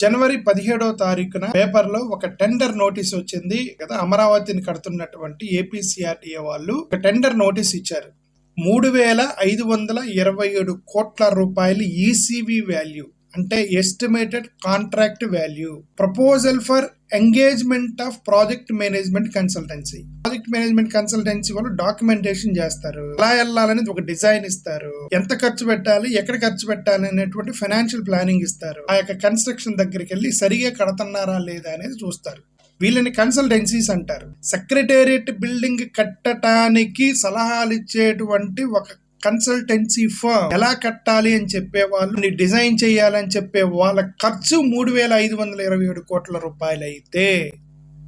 జనవరి 17వ తారీఖున పేపర్లో ఒక టెండర్ నోటీస్ వచ్చింది కదా. అమరావతిని కడుతున్నటువంటి ఏపీసీఆర్టీఏ వాళ్ళు ఒక టెండర్ నోటీస్ ఇచ్చారు. 3,527 కోట్ల రూపాయలు ఈసీవీ వాల్యూ, అంటే estimated contract value. Proposal for engagement of project management consultancy. Project management consultancy వాళ్ళు డాక్యుమెంటేషన్ చేస్తారు, ఎలా వెళ్ళాలనేది ఒక డిజైన్ ఇస్తారు, ఎంత ఖర్చు పెట్టాలి, ఎక్కడ ఖర్చు పెట్టాలి అనేటువంటి ఫైనాన్షియల్ ప్లానింగ్ ఇస్తారు. ఆ యొక్క కన్స్ట్రక్షన్ దగ్గరికి వెళ్ళి సరిగా కడుతున్నారా లేదా అనేది చూస్తారు. వీళ్ళని కన్సల్టెన్సీస్ అంటారు. సెక్రటేరియట్ బిల్డింగ్ కట్టడానికి సలహాలు ఇచ్చేటువంటి ఒక కన్సల్టెన్సీ ఫర్మ్. ఎలా కట్టాలి అని చెప్పే వాళ్ళు, డిజైన్ చేయాలని చెప్పే వాళ్ళ ఖర్చు 3,527 కోట్ల రూపాయలు అయితే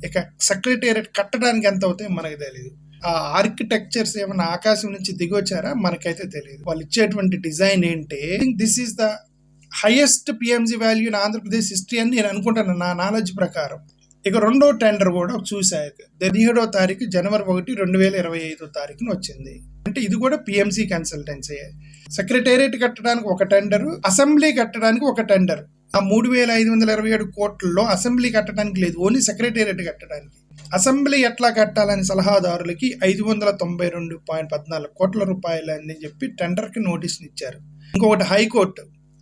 ఇక సెక్రటేరియట్ కట్టడానికి ఎంత అవుతాయి మనకు తెలియదు. ఆ ఆర్కిటెక్చర్స్ ఏమైనా ఆకాశం నుంచి దిగొచ్చారా మనకైతే తెలియదు. వాళ్ళు ఇచ్చేటువంటి డిజైన్ ఏంటి, this is the highest PMG value in Andhra Pradesh history అని నేను అనుకుంటాను నా నాలెడ్జ్ ప్రకారం. ఇక రెండో టెండర్ కూడా చూసాక 17వ తారీఖు జనవరి 1, 2025 తారీఖున వచ్చింది. అంటే ఇది కూడా పిఎంసీ కన్సల్టెన్సీ. సెక్రటేరియట్ కట్టడానికి ఒక టెండర్, అసెంబ్లీ కట్టడానికి ఒక టెండర్. ఆ 3,527 కోట్లలో అసెంబ్లీ కట్టడానికి లేదు, ఓన్లీ సెక్రటేరియట్ కట్టడానికి. అసెంబ్లీ ఎట్లా కట్టాలని సలహాదారులకి 592.14 కోట్ల రూపాయలు అని చెప్పి టెండర్కి నోటీసులు ఇచ్చారు. ఇంకొకటి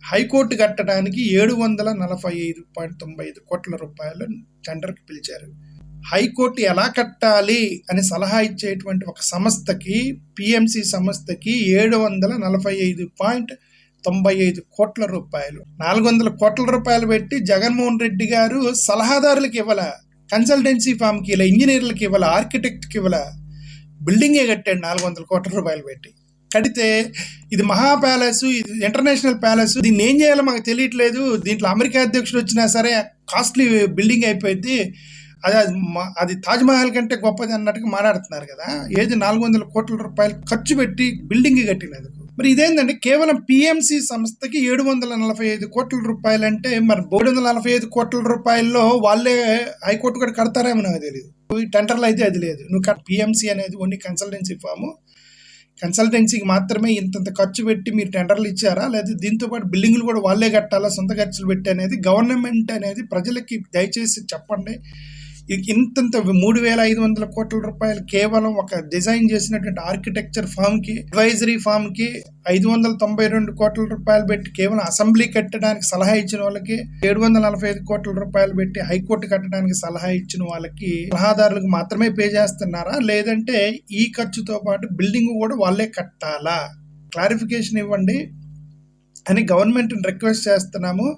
హైకోర్టు కట్టడానికి 745.95 కోట్ల రూపాయలు టెండర్కి పిలిచారు. హైకోర్టు ఎలా కట్టాలి అని సలహా ఇచ్చేటువంటి ఒక సంస్థకి, పిఎంసి సంస్థకి 745.95 కోట్ల రూపాయలు, 400 కోట్ల రూపాయలు పెట్టి జగన్మోహన్ రెడ్డి గారు సలహాదారులకు ఇవ్వాల, కన్సల్టెన్సీ ఫామ్కి ఇవ్వాల, ఇంజనీర్లకు ఇవ్వాల, ఆర్కిటెక్ట్కి ఇవ్వాల. బిల్డింగే కట్టాడు 400 కోట్ల రూపాయలు పెట్టి. కడితే ఇది మహా ప్యాలెస్, ఇది ఇంటర్నేషనల్ ప్యాలెస్, దీన్ని ఏం చేయాలో మాకు తెలియట్లేదు, దీంట్లో అమెరికా అధ్యక్షుడు వచ్చినా సరే కాస్ట్లీ బిల్డింగ్ అయిపోయింది, అది తాజ్మహల్ కంటే గొప్పది అన్నట్టుగా మాట్లాడుతున్నారు కదా. ఏది 400 కోట్ల రూపాయలు ఖర్చు పెట్టి బిల్డింగ్ కట్టినందుకు. మరి ఇదేంటంటే కేవలం పిఎంసి సంస్థకి 745 కోట్ల రూపాయలు అంటే, మరి 345 కోట్ల రూపాయల్లో వాళ్ళే హైకోర్టు కూడా కడతారేమో నాకు తెలియదు. ఈ టెండర్లు అయితే అది లేదు. నువ్వు పిఎంసి అనేది ఓన్లీ కన్సల్టెన్సీ ఫాము, కన్సల్టెన్సీకి మాత్రమే ఇంత ఖర్చు పెట్టి మీరు టెండర్లు ఇచ్చారా, లేదా దీంతో పాటు బిల్డింగ్లు కూడా వాళ్ళే కట్టాలా సొంత ఖర్చులు పెట్టి అనేది గవర్నమెంట్ అనేది ప్రజలకి దయచేసి చెప్పండి. ఇంత 3,500 కోట్ల రూపాయలు కేవలం ఒక డిజైన్ చేసినటువంటి ఆర్కిటెక్చర్ ఫామ్కి, అడ్వైజరీ ఫామ్కి 592 కోట్ల రూపాయలు పెట్టి కేవలం అసెంబ్లీ కట్టడానికి సలహా ఇచ్చిన వాళ్ళకి, 745 కోట్ల రూపాయలు పెట్టి హైకోర్టు కట్టడానికి సలహా ఇచ్చిన వాళ్ళకి, సలహాదారులకు మాత్రమే పే చేస్తున్నారా, లేదంటే ఈ ఖర్చుతో పాటు బిల్డింగ్ కూడా వాళ్ళే కట్టాలా? క్లారిఫికేషన్ ఇవ్వండి అని గవర్నమెంట్ని రిక్వెస్ట్ చేస్తున్నాము.